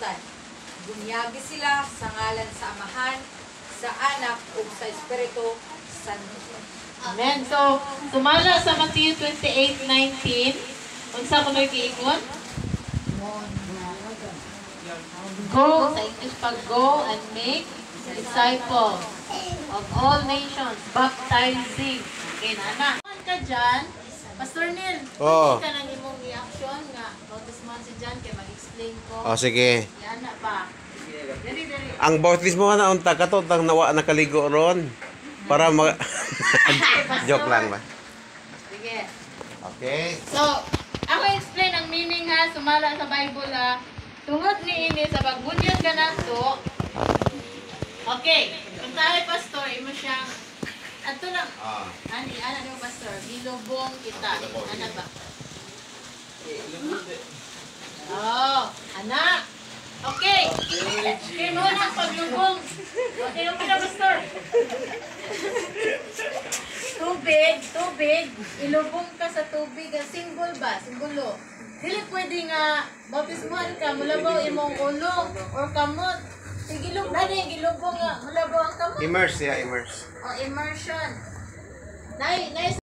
kalibutan. Bunyagi sila sa ngalan sa Amahan, sa Anak, ug sa Espiritu Santo. Amen. So, sumala sa Matthew 28:19, unsa kunoy giingon? Go, sa English pag go and make disciples of all nations, baptizing. Okay, nana. Saan ka dyan? Pastor Neil, Oo. ka nang imong reaction nga, bautismohan si John, kaya mag-explain ko. O sige. Yan na ba? Dali. Ang bautismo nga na unta ka to, tang nawa nakaligo ron. Para mag... Joke lang ba? Sige. Okay. So, ako explain ang meaning ha, sumala sa Bible ha. Tungod ni ini sa pagbunyag ka na to. Okay, kung tayo pastor, imo siyang ato lang. Ani mo pastor, gilubong kita. Ana ba? Oh, anak. Okay. Okay mo na paglubong. Okay na pastor. Tubig. Ilubong ka sa tubig. Simbol ba? Simbolo. Dili pwede nga bautismuhan ka, mulabaw imong ulo or kamot. Sige, gilubong nga, mulabaw ang kamot. Immerse, yeah, immerse. O immersion.